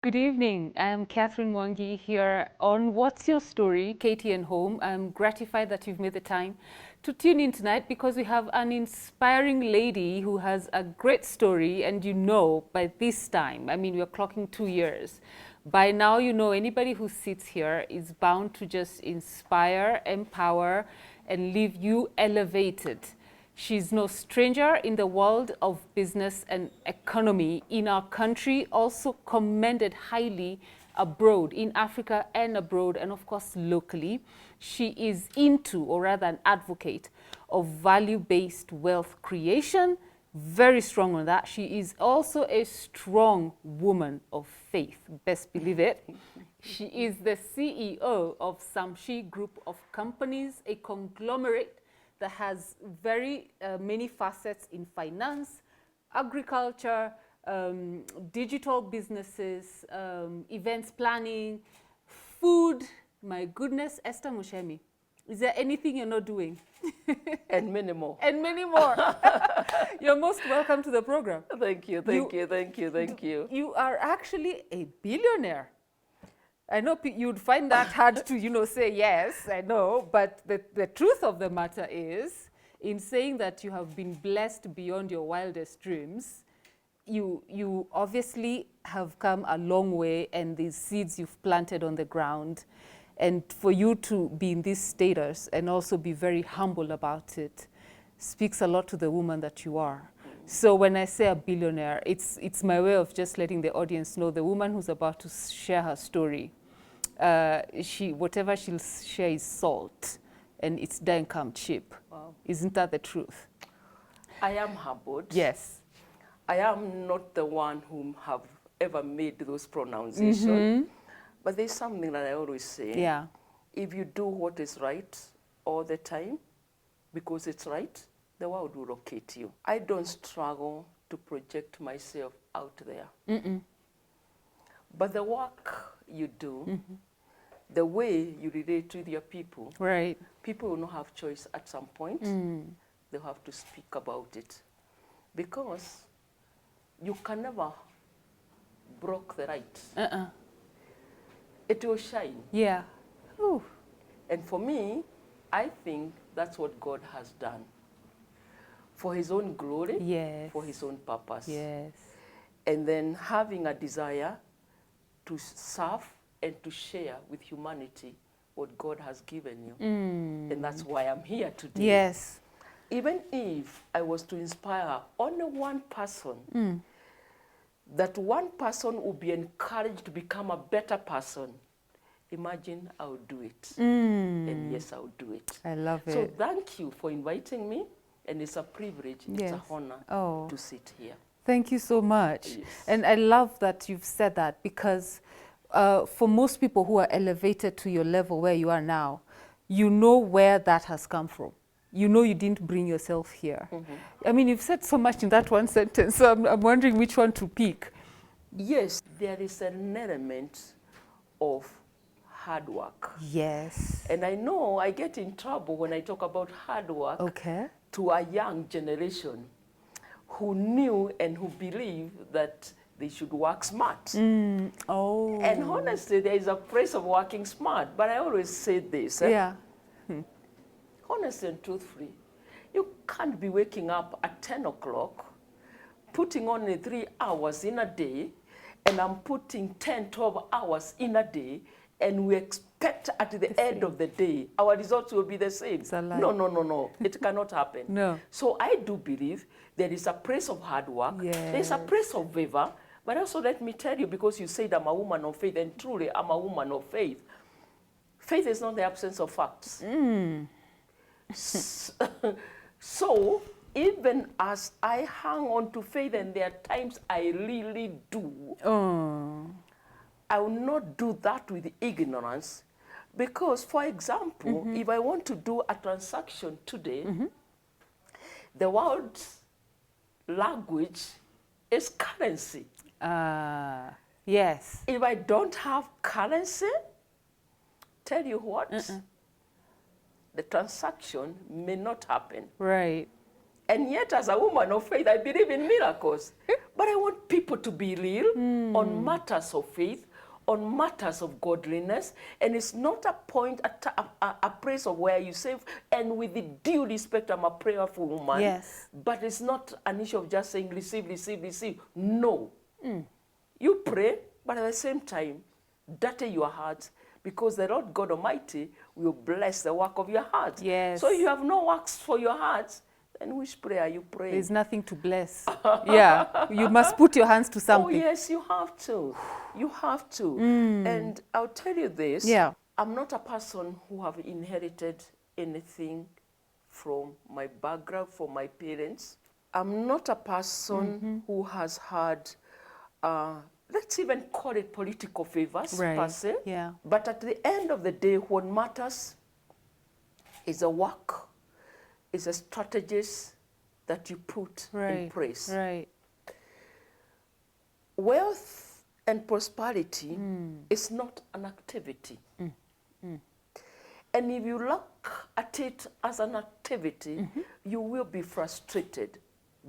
Good evening. I'm Catherine Mwangi here on What's Your Story, KTN Home. I'm gratified that you've made the time to tune in tonight because we have an inspiring lady who has a great story. And you know, by this time, I mean, we're clocking 2 years. By now, you know, anybody who sits here is bound to just inspire, empower, and leave you elevated. She's no stranger in the world of business and economy in our country, also commended highly abroad, in Africa and abroad, and of course locally. She is into, or rather an advocate of value-based wealth creation, very strong on that. She is also a strong woman of faith, best believe it. She is the CEO of Samshi Group of Companies, a conglomerate that has very many facets in finance, agriculture, digital businesses, events planning, food. My goodness, Esther Muchemi, is there anything you're not doing? And many more. And many more. You're most welcome to the program. Thank you, thank you. You are actually a billionaire. I know you'd find that hard to, say yes, I know, but the truth of the matter is, in saying that you have been blessed beyond your wildest dreams, you obviously have come a long way, and these seeds you've planted on the ground, and for you to be in this status and also be very humble about it speaks a lot to the woman that you are. So when I say a billionaire, it's my way of just letting the audience know the woman who's about to share her story. Whatever she'll share is salt, and it's didn't come cheap. Wow. Isn't that the truth? I am humbled. Yes. I am not the one whom have ever made those pronunciations, but there's something that I always say. Yeah. If you do what is right all the time, because it's right, the world will locate you. I don't struggle to project myself out there. But the work you do, the way you relate with your people, Right. people will not have choice at some point. They'll have to speak about it. Because you can never broke the right. It will shine. Yeah. Ooh. And for me, I think that's what God has done. For his own glory, Yes. for his own purpose. Yes. And then having a desire to serve and to share with humanity what God has given you. And that's why I'm here today. Yes. Even if I was to inspire only one person, that one person will be encouraged to become a better person, imagine I would do it. And yes, I would do it. I love it. So thank you for inviting me. And it's a privilege, Yes. it's an honor Oh. to sit here. Thank you so much. Yes. And I love that you've said that, because for most people who are elevated to your level where you are now, you know where that has come from. You know you didn't bring yourself here. I mean, you've said so much in that one sentence, so I'm wondering which one to pick. Yes, there is an element of hard work. Yes. And I know I get in trouble when I talk about hard work Okay. to a young generation who knew and who believed that they should work smart. Oh. And honestly, there is a price of working smart. But I always say this. Yeah. Honestly and truthfully, you can't be waking up at 10 o'clock, putting only 3 hours in a day, and I'm putting 10, 12 hours in a day, and we expect at the end of the day, our results will be the same. It's a lie. No. It cannot happen. No. So I do believe there is a price of hard work. Yes. There is a price of favor. But also let me tell you, because you said I'm a woman of faith, and truly I'm a woman of faith. Faith is not the absence of facts. So even as I hang on to faith, and there are times I really do, I will not do that with ignorance. Because, for example, if I want to do a transaction today, the world's language is currency. Yes. If I don't have currency, tell you what, the transaction may not happen. Right. And yet, as a woman of faith, I believe in miracles. But I want people to be real on matters of faith, on matters of godliness. And it's not a point, a place of where you say, and with the due respect, I'm a prayerful woman. Yes. But it's not an issue of just saying, receive, receive, receive. No. You pray, but at the same time, dirty your heart, because the Lord God Almighty will bless the work of your heart. Yes. So if you have no works for your heart, then which prayer are you praying? There's nothing to bless. Yeah, you must put your hands to something. Oh, yes, you have to. You have to. And I'll tell you this. Yeah. I'm not a person who have inherited anything from my background, from my parents. I'm not a person who has had, let's even call it political favors, per se. Yeah. But at the end of the day, what matters is the work, is the strategies that you put in place. Right. Wealth and prosperity is not an activity. And if you look at it as an activity, you will be frustrated,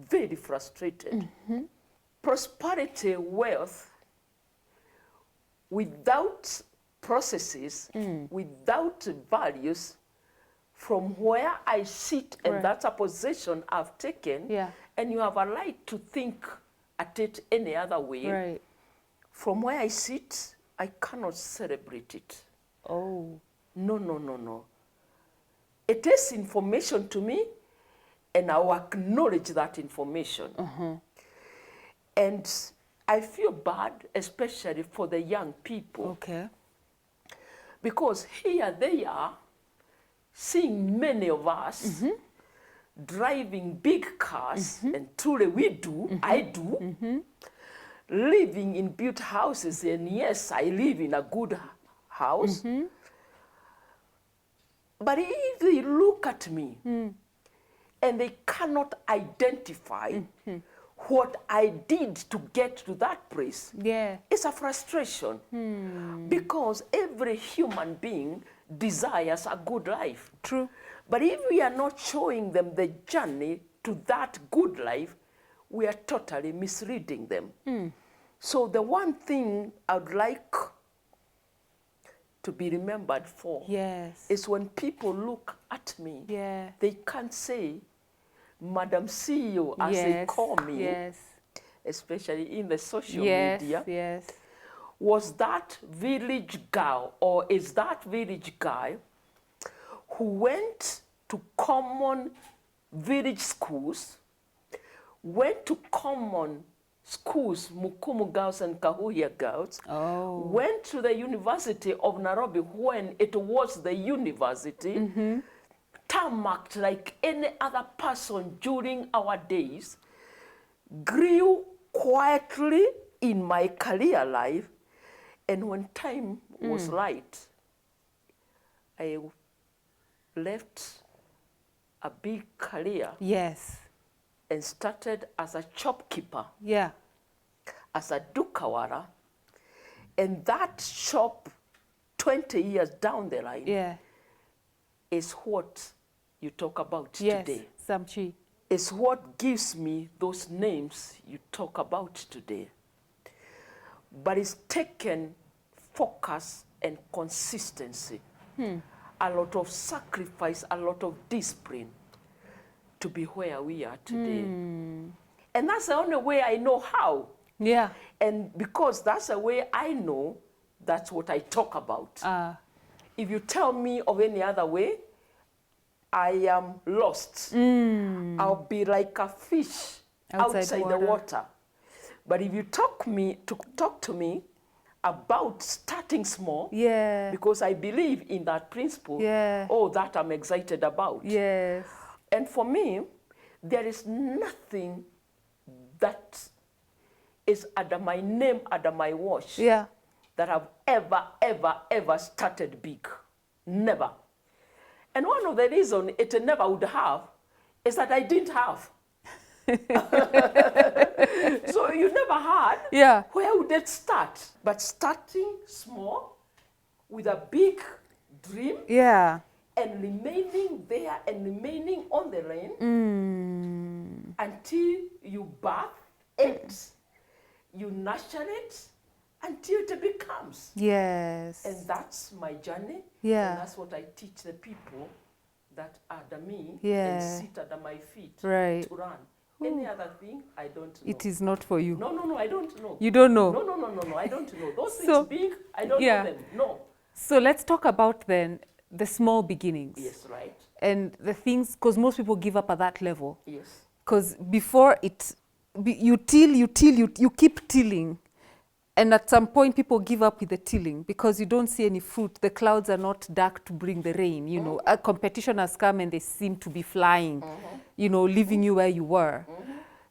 very frustrated. Prosperity, wealth, without processes, without values, from where I sit, and that's a position I've taken, and you have a right to think at it any other way. From where I sit, I cannot celebrate it. Oh. No, no, no, no. It is information to me, and I will acknowledge that information. And I feel bad, especially for the young people. Okay. Because here they are, seeing many of us driving big cars, and truly we do, I do, living in built houses, and yes, I live in a good house. But if they look at me and they cannot identify what I did to get to that place, it's a frustration. Because every human being desires a good life. True. But if we are not showing them the journey to that good life, we are totally misleading them. So the one thing I would like to be remembered for is when people look at me, they can't say, Madam CEO, as they call me, especially in the social media, was that village girl, or is that village guy who went to common village schools, went to common schools, Mukumu girls and Kahuya girls, went to the University of Nairobi when it was the university, tarmacked like any other person during our days, grew quietly in my career life, and when time was right, I left a big career and started as a shopkeeper, as a dukawara, and that shop 20 years down the line is what you talk about today. Samchi. It's what gives me those names you talk about today. But it's taken focus and consistency, a lot of sacrifice, a lot of discipline to be where we are today. And that's the only way I know how. And because that's the way I know, that's what I talk about. If you tell me of any other way, I am lost. I'll be like a fish outside the water. But if you talk to me about starting small, because I believe in that principle, that I'm excited about. And for me, there is nothing that is under my name, under my watch, that I've ever started big. Never. And one of the reasons it never would have is that I didn't have. So you never had, where would it start? But starting small with a big dream, and remaining there and remaining on the lane, until you birth it, you nurture it, until it becomes. Yes. And that's my journey. Yeah. And that's what I teach the people that are under me Yeah. and sit under my feet Right. to run. Any other thing, I don't know. It is not for you. No, I don't know. You don't know? No, I don't know. Those So, things big, I don't yeah. know them. No. So let's talk about then the small beginnings. Yes, right. And the things, because most people give up at that level. Yes. Because before you keep tilling. And at some point, people give up with the tilling because you don't see any fruit. The clouds are not dark to bring the rain. You know, a competition has come and they seem to be flying, you know, leaving you where you were.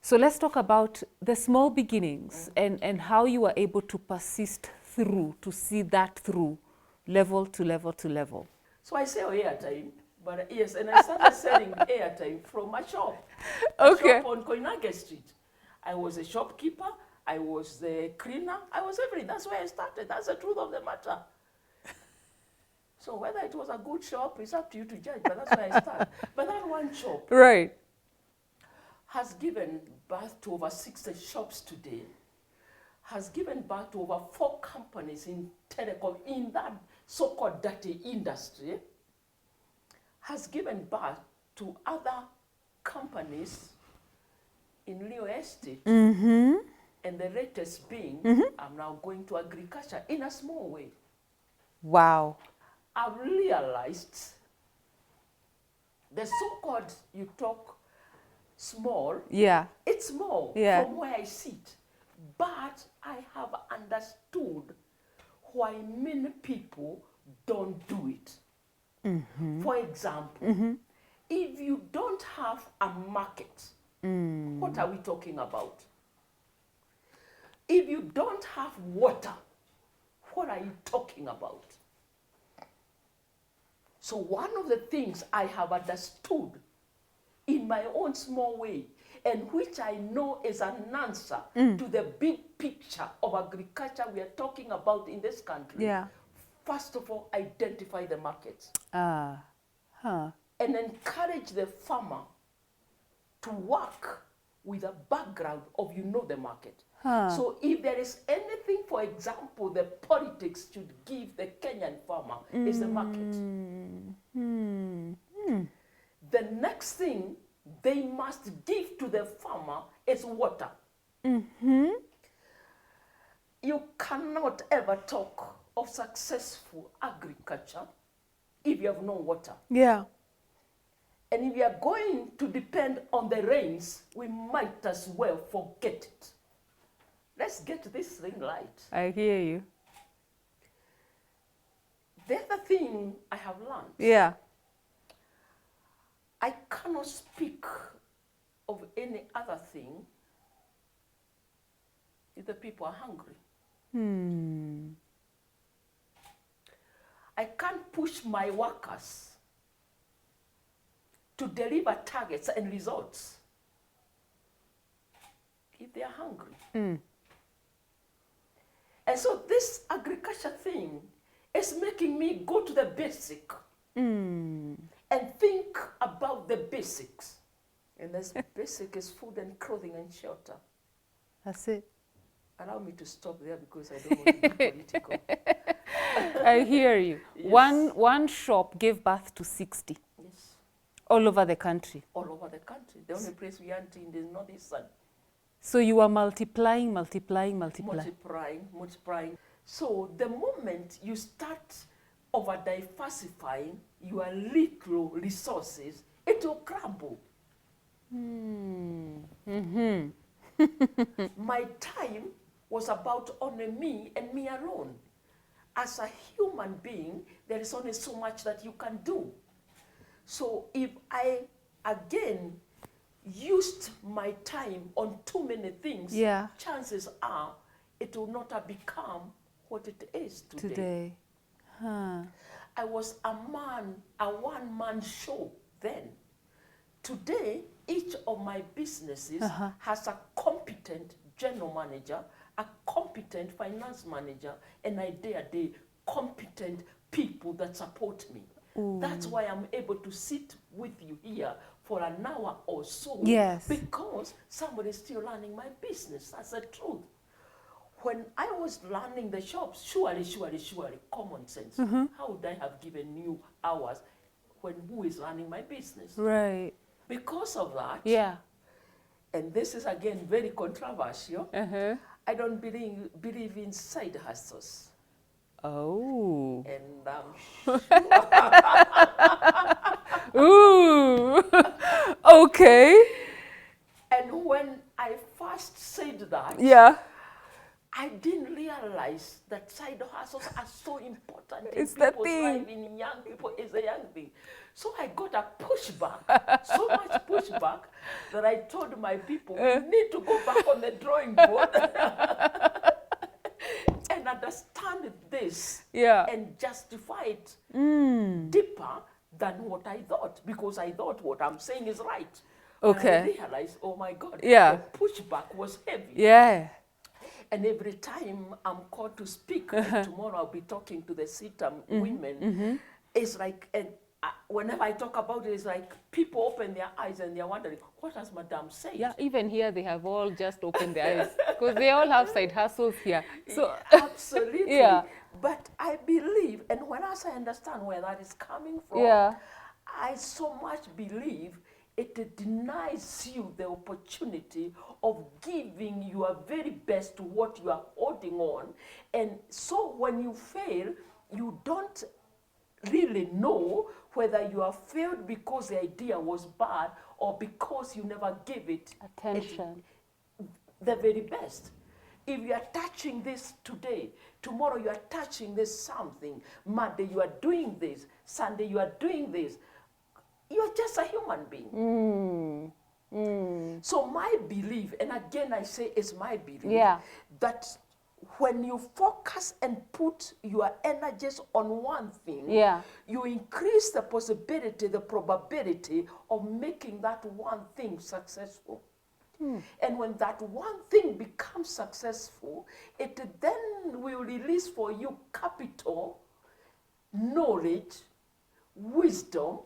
So let's talk about the small beginnings and how you were able to persist through, to see that through, level to level to level. So I sell airtime, but yes, and I started selling airtime from a shop. Okay. A shop on Koinange Street. I was a shopkeeper. I was the cleaner. I was everything. That's where I started. That's the truth of the matter. So whether it was a good shop, it's up to you to judge, but that's where I started. But that one shop Right. has given birth to over 60 shops today, has given birth to over 4 companies in telecom, in that so-called dirty industry, has given birth to other companies in real estate. And the latest being, I'm now going to agriculture in a small way. Wow. I've realized the so-called, you talk small, Yeah. it's small Yeah. from where I sit. But I have understood why many people don't do it. For example, if you don't have a market, what are we talking about? If you don't have water, what are you talking about? So one of the things I have understood in my own small way, and which I know is an answer to the big picture of agriculture we are talking about in this country. Yeah. First of all, identify the markets Huh. and encourage the farmer to work with a background of the market. So if there is anything, for example, the politics should give the Kenyan farmer is the market. The next thing they must give to the farmer is water. You cannot ever talk of successful agriculture if you have no water. Yeah. And if we are going to depend on the rains, we might as well forget it. Let's get this thing right. I hear you. The other thing I have learned, Yeah. I cannot speak of any other thing if the people are hungry. I can't push my workers to deliver targets and results if they are hungry. And so this agriculture thing is making me go to the basic and think about the basics. And this basic is food and clothing and shelter. That's it. Allow me to stop there because I don't want to be political. I hear you. Yes. One shop gave birth to 60 Yes, all over the country. all over the country. The only place we aren't in is northeastern. So you are multiplying. Multiplying. So the moment you start over diversifying your little resources, it will crumble. My time was about only me and me alone. As a human being, there is only so much that you can do. So if I, again, used my time on too many things, Yeah. chances are it will not have become what it is today. I was a one-man show then. Today, each of my businesses has a competent general manager, a competent finance manager, and a day-to-day competent people that support me. That's why I'm able to sit with you here for an hour or so. Yes. Because somebody is still learning my business. That's the truth. When I was learning the shops, surely, common sense. How would I have given you hours when who is running my business? Right. Because of that, Yeah. and this is again very controversial, I don't believe in side hustles. Oh. And Ooh. Okay. and when I first said that, Yeah. I didn't realize that side hustles are so important It's in the people's thing. life, in young people. It's a young thing. So I got a pushback, so much pushback, that I told my people, we need to go back on the drawing board and understand this and justify it deeper than what I thought, because I thought what I'm saying is right. Okay. But I realized, oh my God, Yeah. the pushback was heavy. Yeah. And every time I'm called to speak, like tomorrow I'll be talking to the CITAM women, it's like, and whenever I talk about it, it's like people open their eyes and they're wondering, what has Madame said? Yeah, even here they have all just opened their eyes because they all have side hustles here. So Absolutely. yeah. But I believe, and when I understand where that is coming from, Yeah. I so much believe it denies you the opportunity of giving your very best to what you are holding on. And so when you fail, you don't really know whether you have failed because the idea was bad or because you never gave it Attention. the very best. If you are touching this today, tomorrow you are touching this something, Monday you are doing this, Sunday you are doing this, you are just a human being. So my belief, and again I say it's my belief, that when you focus and put your energies on one thing, you increase the possibility, the probability of making that one thing successful. And when that one thing becomes successful, it then will release for you capital, knowledge, wisdom,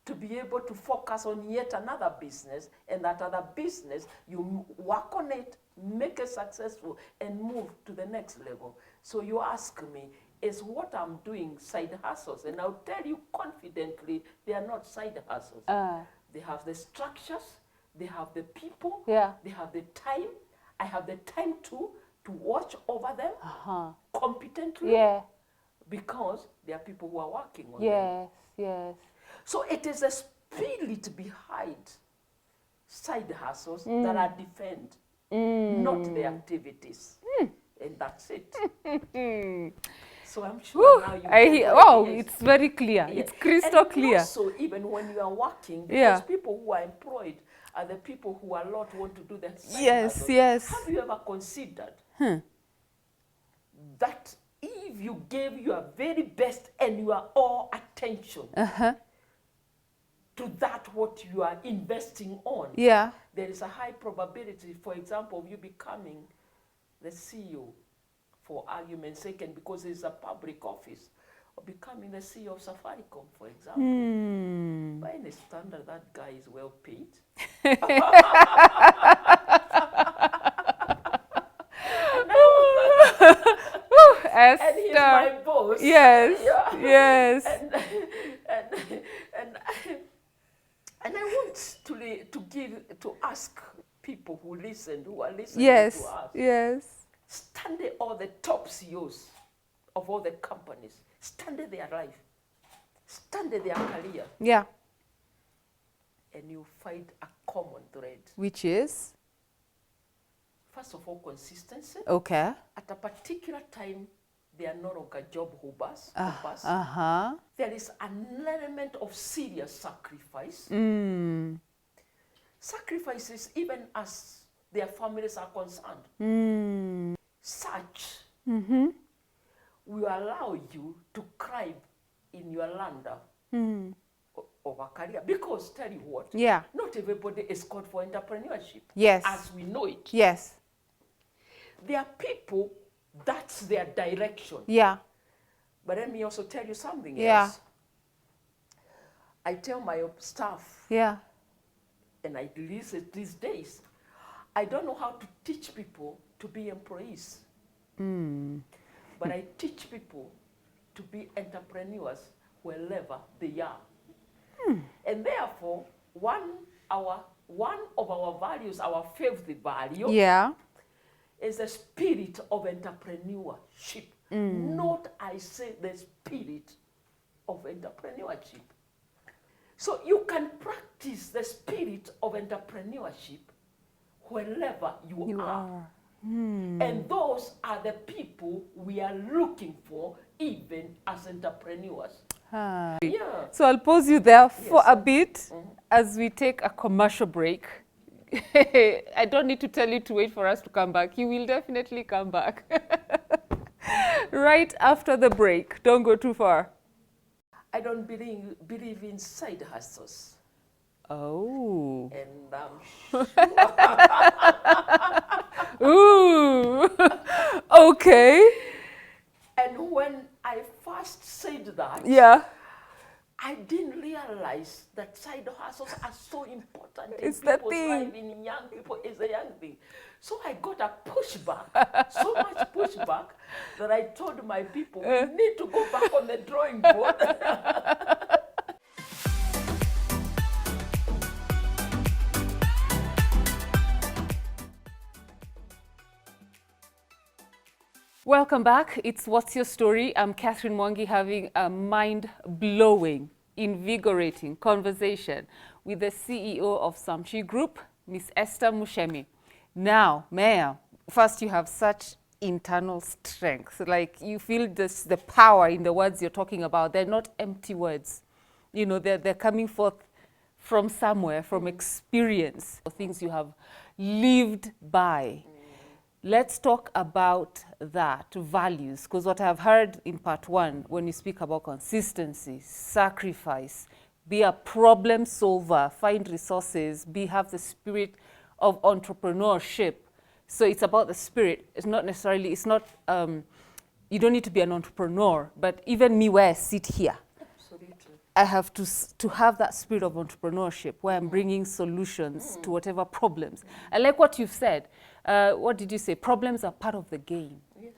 to be able to focus on yet another business, and that other business, you work on it, make it successful, and move to the next level. So you ask me, is what I'm doing side hustles? And I'll tell you confidently, they are not side hustles. They have the structures, they have the people, they have the time. I have the time to watch over them competently, because there are people who are working on them. Yes. So it is the spirit behind side hustles that are defend, not the activities. And that's it. So I'm sure now you it's very clear. It's crystal clear. Also, even when you are working, because people who are employed are the people who a lot want to do the side hustles. Have you ever considered that if you gave your very best and your all attention to that what you are investing on, there is a high probability, for example, of you becoming the CEO, for argument's sake, and because it's a public office, or becoming the CEO of Safaricom, for example. By any standard, that guy is well paid. Esther. And he's my boss. Yes. And I want to ask people who listen, who are listening to us. Study all the top CEOs of all the companies. Study their life. Study their career. And you find a common thread. Which is? First of all, consistency. Okay. At a particular time, they are no longer job hoppers. There is an element of serious sacrifice. Sacrifices even as their families are concerned. Such will allow you to climb in your ladder of a career. Because tell you what, not everybody is called for entrepreneurship. As we know it. There are people, that's their direction. But let me also tell you something else. I tell my staff, Yeah. and I release it these days, I don't know how to teach people to be employees. But I teach people to be entrepreneurs wherever they are. And therefore, one of our values, our fifth value, Yeah. is the spirit of entrepreneurship. Not, I say, the spirit of entrepreneurship. So you can practice the spirit of entrepreneurship wherever you are. And those are the people we are looking for, even as entrepreneurs. Ah. Yeah. So I'll pause you there for Yes, a bit as we take a commercial break. I don't need to tell you to wait for us to come back. You will definitely come back. Right after the break. Don't go too far. I don't believe in side hustles. Oh. And Ooh. Okay. and when I first said that, Yeah. I didn't realize that side hustles are so important It's in the people's thing. life, in young people. It's a young thing. So I got a pushback, so much pushback, that I told my people, we need to go back on the drawing board. Welcome back. It's What's Your Story? I'm Catherine Mwangi, having a mind-blowing, invigorating conversation with the CEO of Samchi Group, Miss Esther Muchemi. Now, Mayor, first you have such internal strength. Like you feel this, the power in the words you're talking about. They're not empty words. You know, they're coming forth from somewhere, from experience, things you have lived by. Let's talk about that, values, because what I've heard in part one, when you speak about consistency, sacrifice, be a problem solver, find resources, have the spirit of entrepreneurship. So it's about the spirit. It's not necessarily, it's not, you don't need to be an entrepreneur, but even me where I sit here, Absolutely. I have to have that spirit of entrepreneurship where I'm bringing solutions to whatever problems. I like what you've said. What did you say? Problems are part of the game. Yes.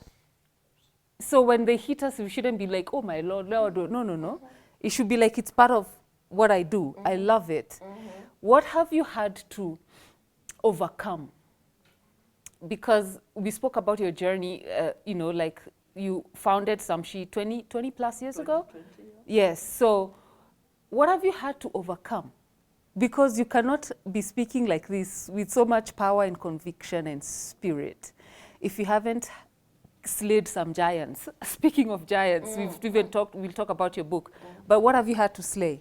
So when they hit us, we shouldn't be like, oh my Lord, Lord. No, no, no. It should be like it's part of what I do. I love it. What have you had to overcome? Because we spoke about your journey, you know, like you founded Samchi 20 plus years ago? 20, Yes. So what have you had to overcome? Because you cannot be speaking like this with so much power and conviction and spirit if you haven't slayed some giants. Speaking of giants, we'll talk about your book. But what have you had to slay?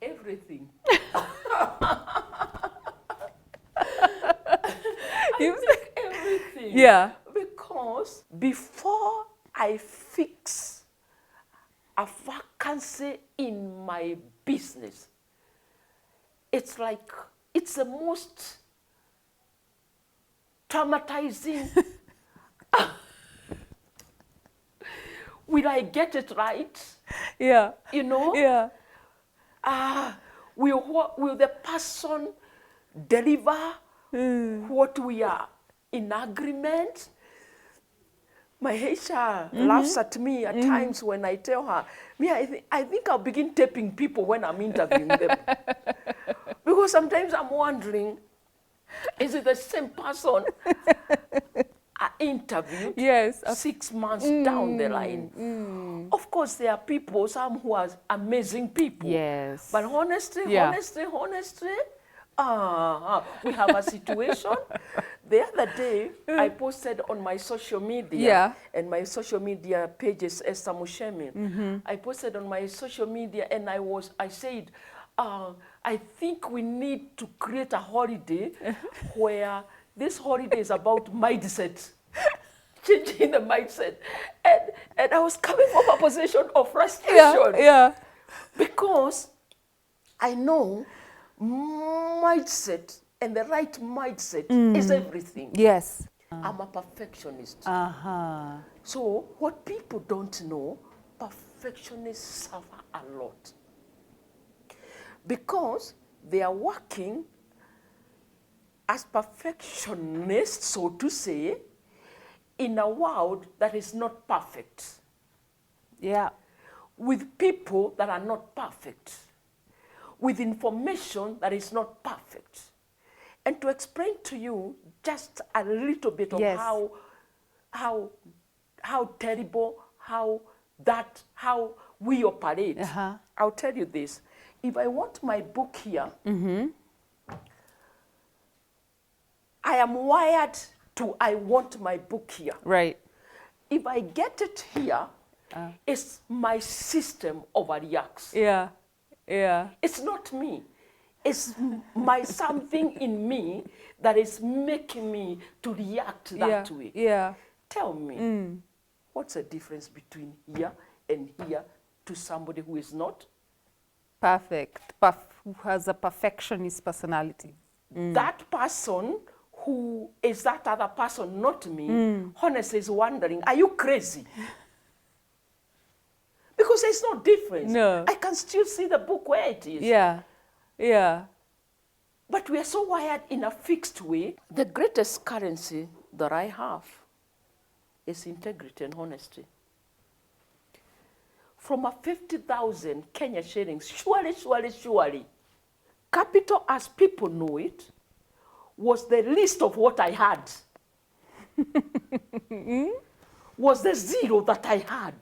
Everything. You think everything. Yeah. Because before I fix a vacancy in my business, it's like, it's the most traumatizing. Will I get it right? Yeah. You know? Yeah. Will the person deliver what we are in agreement? My HR laughs at me at times when I tell her, I think I'll begin taping people when I'm interviewing them. Because sometimes I'm wondering, is it the same person I interviewed Yes. 6 months down the line? Of course, there are people, some who are amazing people. Yes. But honestly, Yeah. we have a situation. The other day, I posted on my social media, Yeah. and my social media page is Esther Muchemi. I posted on my social media, and I said, I think we need to create a holiday where this holiday is about mindset. Changing the mindset. And I was coming from a position of frustration. Yeah. Yeah. Because I know mindset and the right mindset is everything. Yes. I'm a perfectionist. Uh-huh. So what people don't know, perfectionists suffer a lot. because they are working as perfectionists, so to say, in a world that is not perfect. Yeah. With people that are not perfect. With information that is not perfect. And to explain to you just a little bit of Yes. how terrible, how we operate. I'll tell you this. If I want my book here, I am wired to I want my book here. Right. If I get it here, it's my system overreacts. Yeah. Yeah. It's not me. It's my something in me that is making me to react that way. Yeah. Tell me, what's the difference between here and here to somebody who is not? Perfect. Who has a perfectionist personality. That person who is that other person, not me, honestly is wondering, are you crazy? Because there's no difference. No. I can still see the book where it is. Yeah. Yeah. But we are so wired in a fixed way. The greatest currency that I have is integrity and honesty. From a 50,000 Kenya shillings, surely, capital as people know it, was the least of what I had. Was the zero that I had.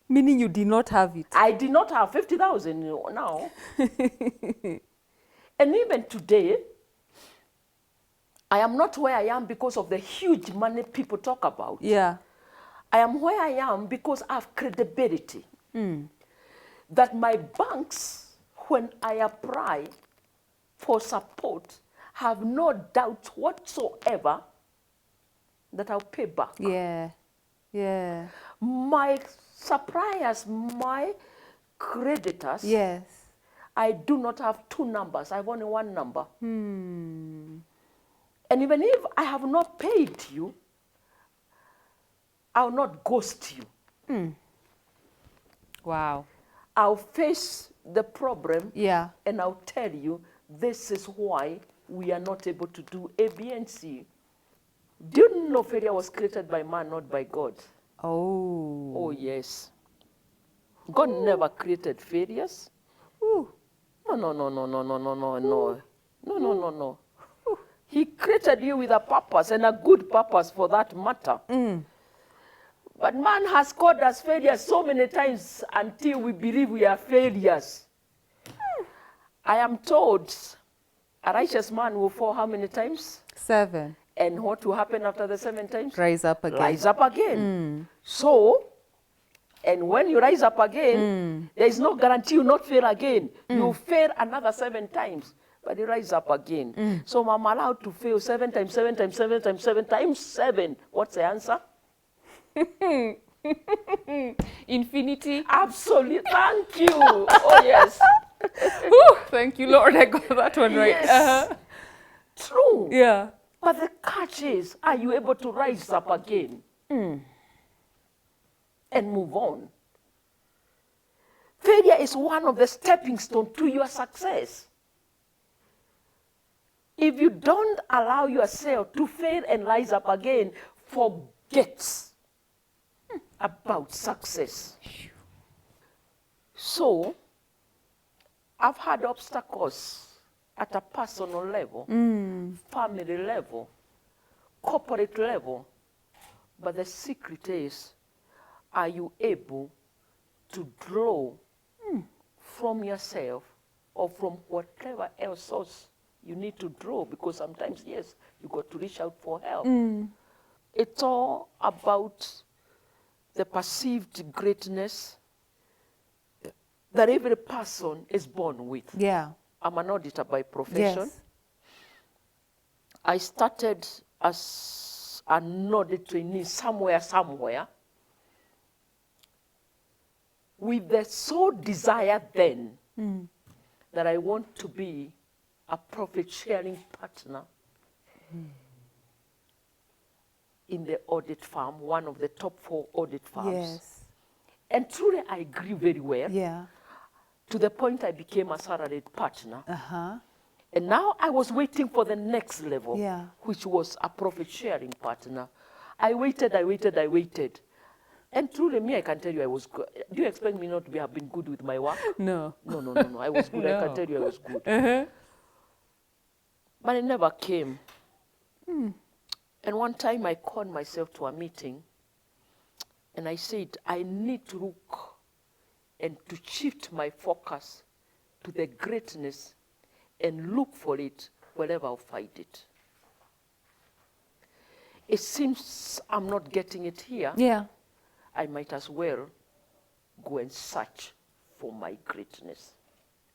Meaning you did not have it. I did not have 50,000 now. And even today, I am not where I am because of the huge money people talk about. Yeah. I am where I am because I have credibility. That my banks, when I apply for support, have no doubt whatsoever that I'll pay back. Yeah. Yeah. My suppliers, my creditors, Yes. I do not have two numbers. I have only one number. And even if I have not paid you, I'll not ghost you. Wow. I'll face the problem, Yeah. and I'll tell you, this is why we are not able to do A, B, and C. Do you know failure was created by man, not by God? Oh. Oh, yes. God never created failures. Ooh. No. He created you with a purpose, and a good purpose for that matter. But man has called us failures so many times until we believe we are failures. I am told a righteous man will fall how many times? 7. And what will happen after the 7 times? Rise up again. Rise up again. So, and when you rise up again, there is no guarantee you not fail again. You fail another 7 times, but you rise up again. So I'm allowed to fail 7 times, 7 times, 7 times, 7 times 7. What's the answer? Infinity. Absolutely. Thank you. Oh, yes. Ooh, thank you, Lord. I got that one right. Yes. True. Yeah. But the catch is, are you able to rise up again and move on? Failure is one of the stepping stones to your success. If you don't allow yourself to fail and rise up again, forget about success. So, I've had obstacles at a personal level, family level, corporate level. But the secret is, are you able to draw from yourself or from whatever else source you need to draw? Because sometimes, yes, you got to reach out for help. It's all about the perceived greatness that every person is born with. Yeah. I'm an auditor by profession. Yes. I started as an audit trainee somewhere, with the sole desire then that I want to be a profit-sharing partner in the audit firm, one of the top 4 audit firms. Yes. And truly, I grew very well. Yeah. to the point I became a salaried partner. Uh-huh. And now I was waiting for the next level, Yeah. which was a profit-sharing partner. I waited. And truly, me, I can tell you I was good. Do you expect me not to have been good with my work? No. No. I was good. I can tell you I was good. Uh-huh. But it never came. And one time I called myself to a meeting, and I said, I need to look and to shift my focus to the greatness and look for it wherever I'll find it. It seems I'm not getting it here. Yeah. I might as well go and search for my greatness.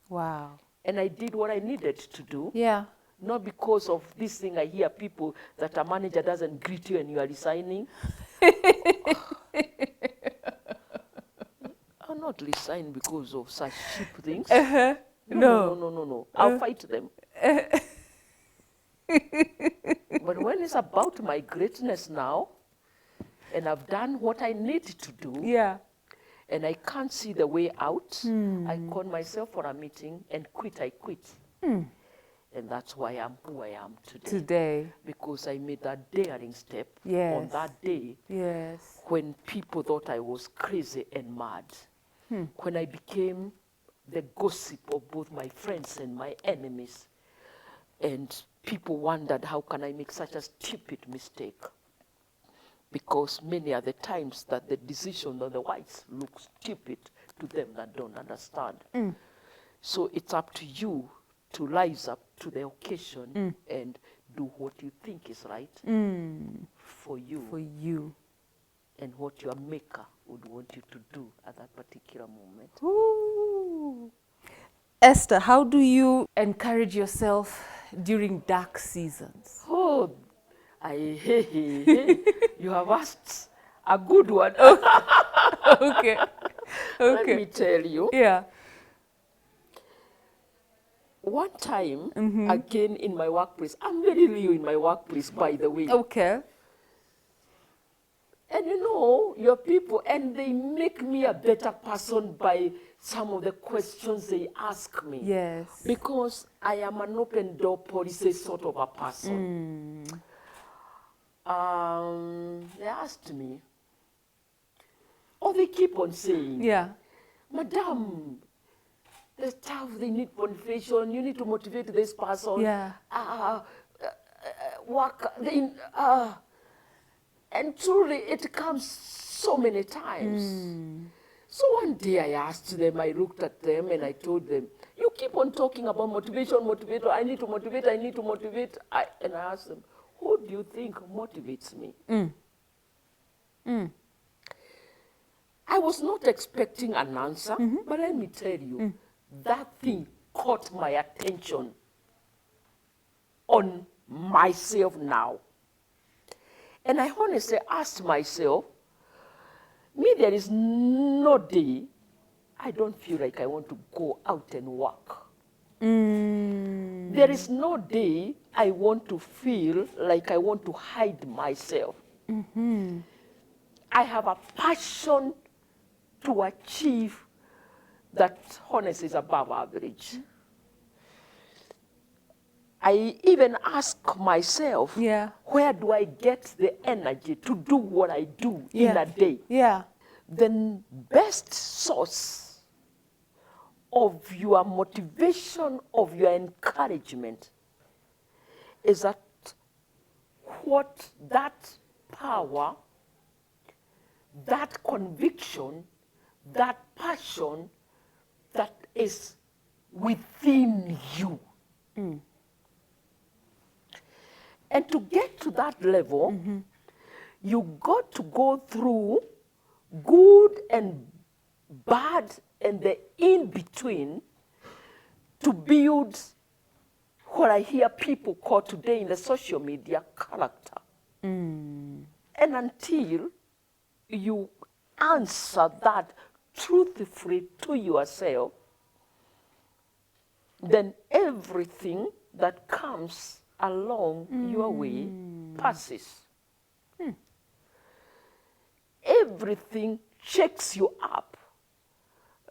Wow. And I did what I needed to do. Yeah. Not because of this thing I hear people that a manager doesn't greet you and you are resigning. I'll not resign because of such cheap things. No. I'll fight them. But when it's about my greatness now, and I've done what I need to do, Yeah. and I can't see the way out, I called myself for a meeting and I quit. And that's why I'm who I am today. Because I made that daring step on that day when people thought I was crazy and mad. When I became the gossip of both my friends and my enemies. And people wondered, how can I make such a stupid mistake? Because many are the times that the decision otherwise looks stupid to them that don't understand. So it's up to you to rise up to the occasion and do what you think is right for you. For you. And what your maker would want you to do at that particular moment. Ooh. Esther, how do you encourage yourself during dark seasons? Oh, you have asked a good one. Okay. Let me tell you. Yeah. One time, again in my workplace, I'm very new in my workplace, by the way. Okay. And you know, your people, and they make me a better person by some of the questions they ask me. Yes. Because I am an open door policy sort of a person. They asked me, or they keep on saying, Madam, the staff, they need motivation. You need to motivate this person. Yeah. Work. And truly, it comes so many times. So one day I asked them, I looked at them, and I told them, you keep on talking about motivation, I need to motivate. And I asked them, who do you think motivates me? I was not expecting an answer, but let me tell you, that thing caught my attention on myself now. And I honestly asked myself, me, there is no day I don't feel like I want to go out and work. There is no day I want to feel like I want to hide myself. I have a passion to achieve that honestly is above average. I even ask myself, where do I get the energy to do what I do in a day? The best source of your motivation, of your encouragement, is that that power, that conviction, that passion that is within you. And to get to that level, you got to go through good and bad and the in-between to build what I hear people call today in the social media character. And until you answer that truthfully to yourself, then everything that comes along your way passes. Everything checks you up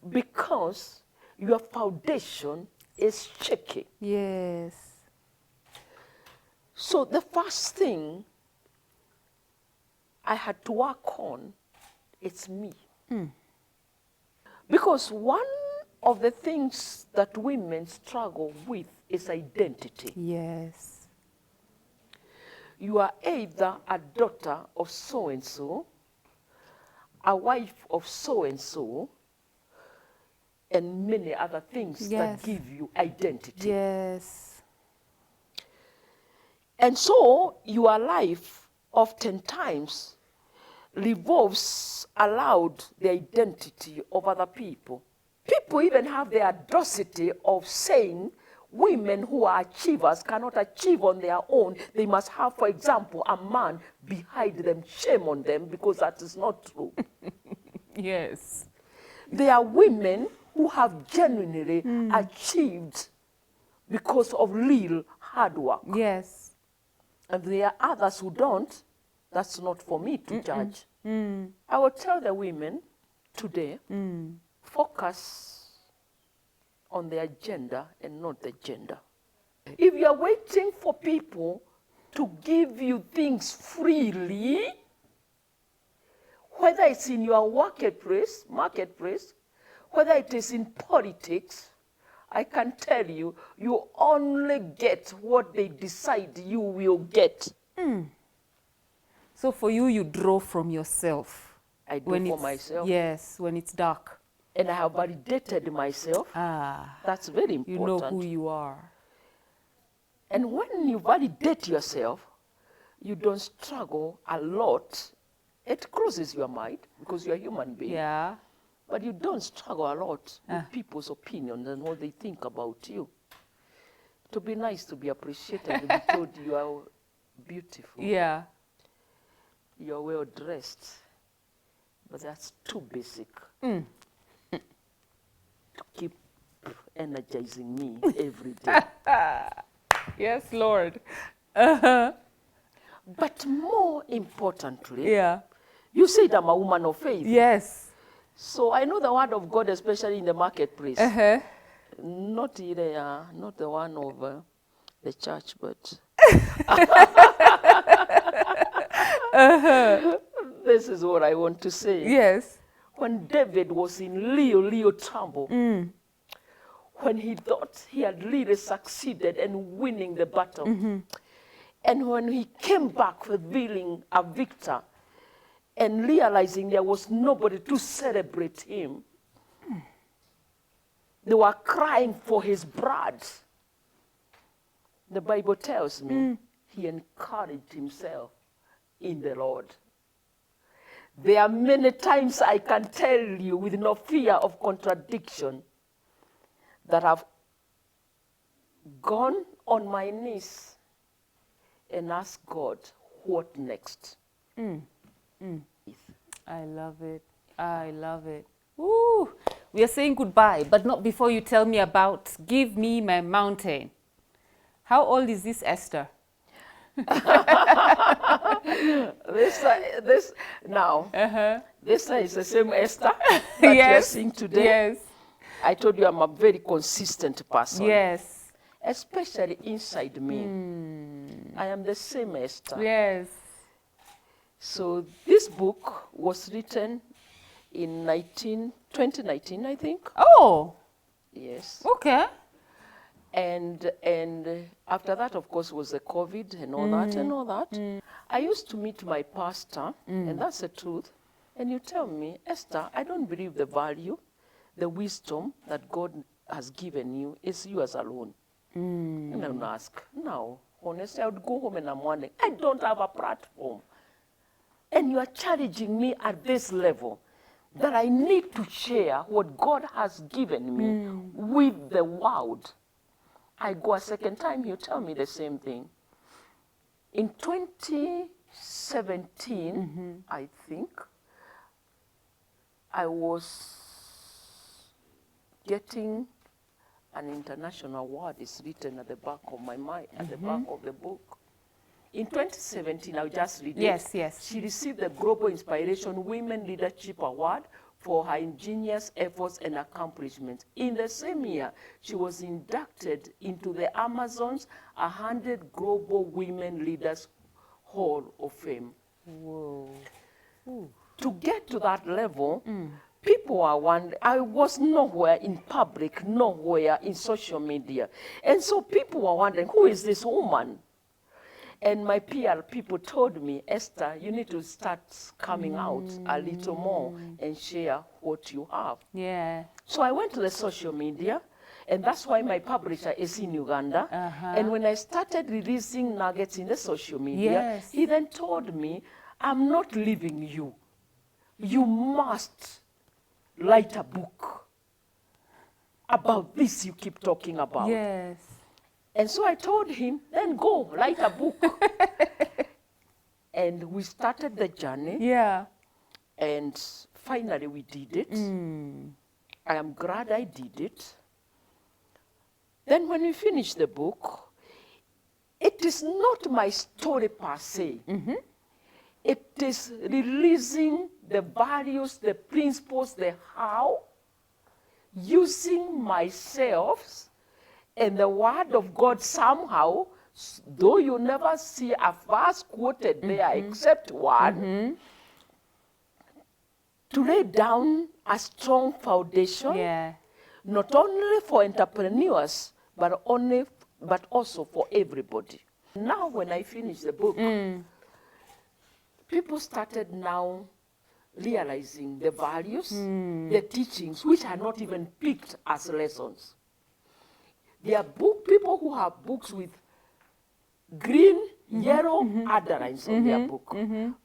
because your foundation is shaky. Yes. So the first thing I had to work on, it's me. Because one of the things that women struggle with is identity. Yes. You are either a daughter of so-and-so, a wife of so-and-so, and many other things that give you identity. Yes. And so your life oftentimes revolves around the identity of other people. People even have the audacity of saying women who are achievers cannot achieve on their own. They must have, for example, a man behind them. Shame on them, because that is not true. Yes. There are women who have genuinely achieved because of real hard work. Yes. And there are others who don't. That's not for me to judge. I will tell the women today, focus on the agenda and not the gender. If you are waiting for people to give you things freely, whether it's in your marketplace, whether it is in politics, I can tell you, you only get what they decide you will get. So for you, you draw from yourself. I do for myself. Yes, when it's dark. And I have validated myself. That's very important. You know who you are. And when you validate yourself, you don't struggle a lot. It crosses your mind because you're a human being. Yeah. But you don't struggle a lot with people's opinions and what they think about you. To be nice, to be appreciated, to be told you are beautiful. Yeah. You're well dressed. But that's too basic to keep energizing me every day. Yes, Lord. But more importantly, you said I'm a woman of faith. Yes. So I know the word of God, especially in the marketplace. Not the one of the church, but this is what I want to say. Yes. When David was in real trouble, when he thought he had really succeeded in winning the battle, and when he came back feeling a victor and realizing there was nobody to celebrate him, they were crying for his blood. The Bible tells me he encouraged himself in the Lord. There are many times I can tell you with no fear of contradiction that I've gone on my knees and asked God, what next? I love it. I love it. Woo. We are saying goodbye, but not before you tell me about Give Me My Mountain. How old is this Esther? This is the same Esther that you're seeing today. Yes. I told you I'm a very consistent person. Yes. Especially inside me. I am the same Esther. Yes. So this book was written in 2019, I think. Oh. Yes. Okay. And after that, of course, was the COVID and all that. I used to meet my pastor, and that's the truth. And you tell me, Esther, I don't believe the value, the wisdom that God has given you is yours alone. And I would ask, no, honestly, I would go home in the morning. I don't have a platform. And you are challenging me at this level that I need to share what God has given me with the world. I go a second time, you tell me the same thing. In 2017, I think, I was getting an international award. It's written at the back of my mind, at the back of the book. In 2017, I'll just read it. Yes, yes. She received the Global Inspiration Women Leadership Award for her ingenious efforts and accomplishments. In the same year, she was inducted into the Amazon's 100 Global Women Leaders Hall of Fame. Whoa. Ooh. To get to that level, people are wondering. I was nowhere in public, nowhere in social media. And so people were wondering, who is this woman? And my PR people told me, Esther, you need to start coming out a little more and share what you have. Yeah. So I went to the social media, and that's why my publisher is in Uganda. And when I started releasing nuggets in the social media, he then told me, I'm not leaving you. You must write a book about this you keep talking about. Yes. And so I told him, then go, write a book. And we started the journey. Yeah. And finally we did it. I am glad I did it. Then when we finished the book, it is not my story per se. It is releasing the values, the principles, the how, using myself and the word of God somehow, though you never see a verse quoted there except one, to lay down a strong foundation, not only for entrepreneurs, but also for everybody. Now when I finish the book, people started now realizing the values, the teachings, which are not even picked as lessons. There are people who have books with green, yellow underlines on their book.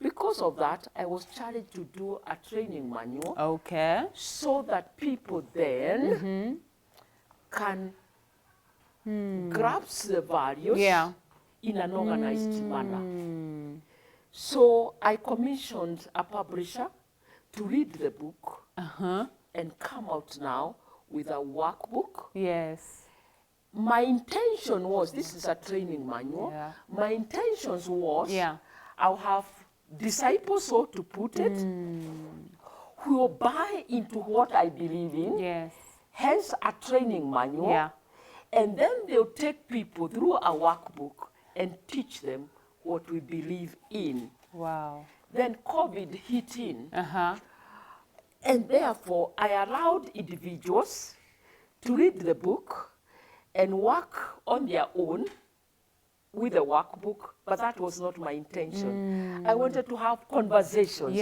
Because of that, I was challenged to do a training manual. Okay. So that people then can grasp the values in an organized manner. So I commissioned a publisher to read the book and come out now with a workbook. Yes. My intention was, this is a training manual, my intention was, I'll have disciples, so to put it, who will buy into what I believe in, hence a training manual, and then they'll take people through a workbook and teach them what we believe in. Wow. Then COVID hit in, and therefore I allowed individuals to read the book and work on their own with the workbook, but that was not my intention. I wanted to have conversations.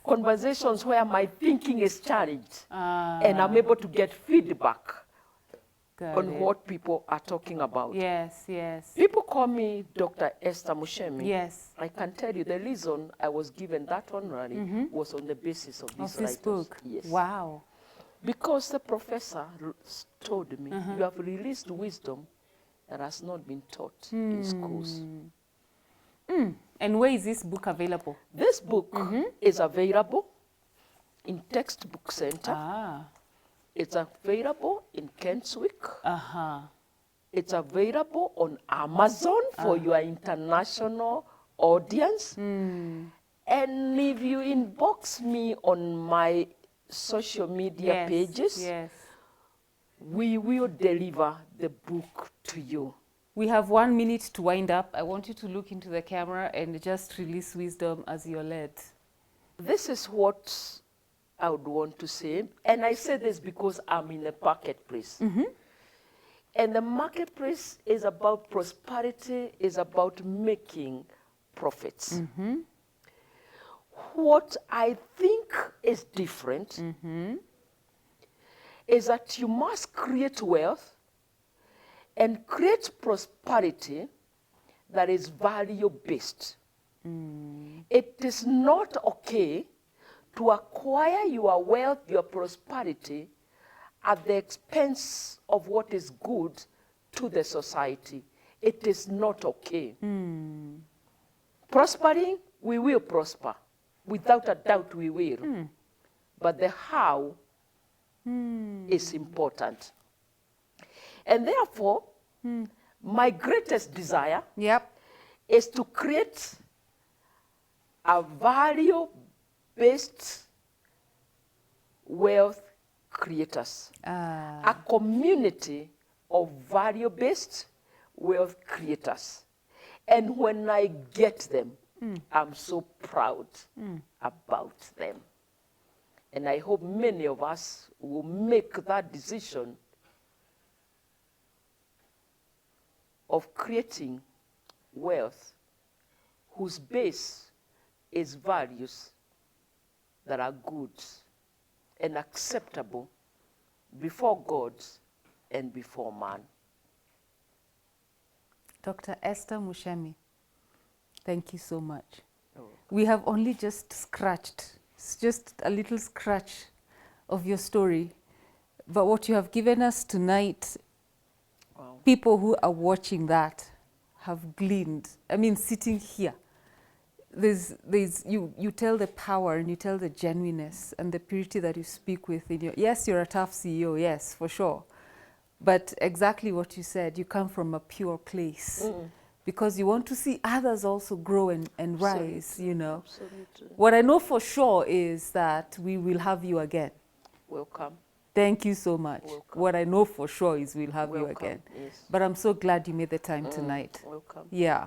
Conversations where my thinking is challenged, and I'm able to get feedback on what people are talking about. People call me Dr. Esther Muchemi. I can tell you the reason I was given that honorary was on the basis of this book. Wow. Because the professor told me, you have released wisdom that has not been taught in schools. And where is this book available? This book is available in Textbook Center. It's available in Kenswick. It's available on Amazon for your international audience. And if you inbox me on my social media pages, we will deliver the book to you. We have 1 minute to wind up. I want you to look into the camera and just release wisdom as you're led. This is what I would want to say. And I say this because I'm in a marketplace. And the marketplace is about prosperity, is about making profits. What I think is different is that you must create wealth and create prosperity that is value-based. It is not okay to acquire your wealth, your prosperity, at the expense of what is good to the society. It is not okay. Prospering, we will prosper. Without a doubt, we will. But the how is important. And therefore, my greatest desire is to create a value-based wealth creators. A community of value-based wealth creators. And when I get them, I'm so proud about them. And I hope many of us will make that decision of creating wealth whose base is values that are good and acceptable before God and before man. Dr. Esther Muchemi, thank you so much. Oh. We have only just scratched, it's just a little scratch of your story. But what you have given us tonight, Wow. people who are watching that have gleaned. I mean, sitting here, you tell the power and you tell the genuineness and the purity that you speak with in your, yes, you're a tough CEO, yes, for sure. But exactly what you said, you come from a pure place because you want to see others also grow and rise, you know. Absolutely. What I know for sure is that we will have you again. Welcome. Thank you so much. Welcome. What I know for sure is we'll have you Welcome, again. yes. But I'm so glad you made the time tonight. Welcome. Yeah.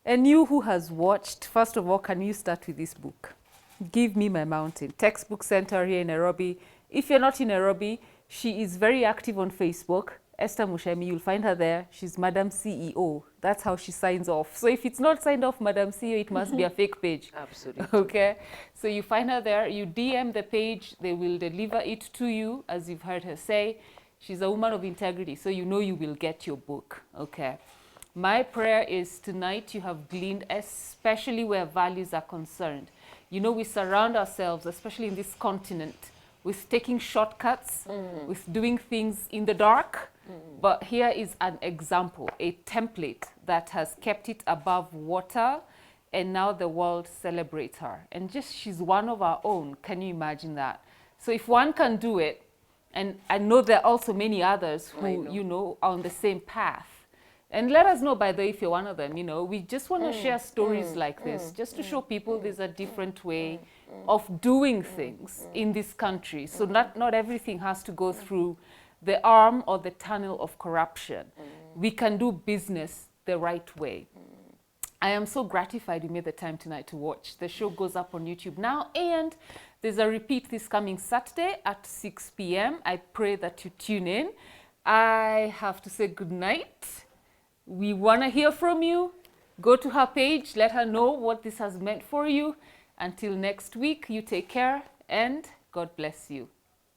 And you who has watched, first of all, can you start with this book? Give Me My Mountain, Textbook Center here in Nairobi. If you're not in Nairobi, she is very active on Facebook. Esther Muchemi, you'll find her there. She's Madam CEO. That's how she signs off. So if it's not signed off Madam CEO, it must be a fake page. Absolutely. Okay? So you find her there, you DM the page, they will deliver it to you, as you've heard her say. She's a woman of integrity, so you know you will get your book. Okay? My prayer is tonight you have gleaned, especially where values are concerned. You know, we surround ourselves, especially in this continent, with taking shortcuts, with doing things in the dark. But here is an example, a template that has kept it above water, and now the world celebrates her. And just, she's one of our own. Can you imagine that? So if one can do it, and I know there are also many others who, you know, are on the same path. And let us know, by the way, if you're one of them, you know, we just want to share stories like this, just to show people there's a different way of doing things in this country. So not everything has to go through the arm or the tunnel of corruption. We can do business the right way. I am so gratified you made the time tonight to watch. The show goes up on YouTube now, and there's a repeat this coming Saturday at 6 p.m. I pray that you tune in. I have to say good night. We want to hear from you. Go to her page, let her know what this has meant for you. Until next week, you take care and God bless you.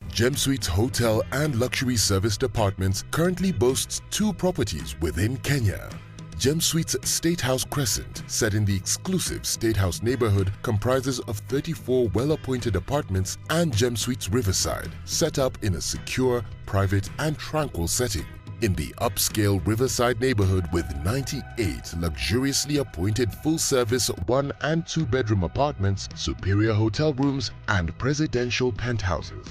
Gem Suites Hotel and Luxury Serviced Apartments currently boasts 2 properties within Kenya. Gem Suites State House Crescent, set in the exclusive State House neighborhood, comprises of 34 well-appointed apartments, and Gem Suites Riverside, set up in a secure, private and tranquil setting. In the upscale Riverside neighborhood with 98 luxuriously appointed full-service 1- and 2-bedroom apartments, superior hotel rooms and presidential penthouses.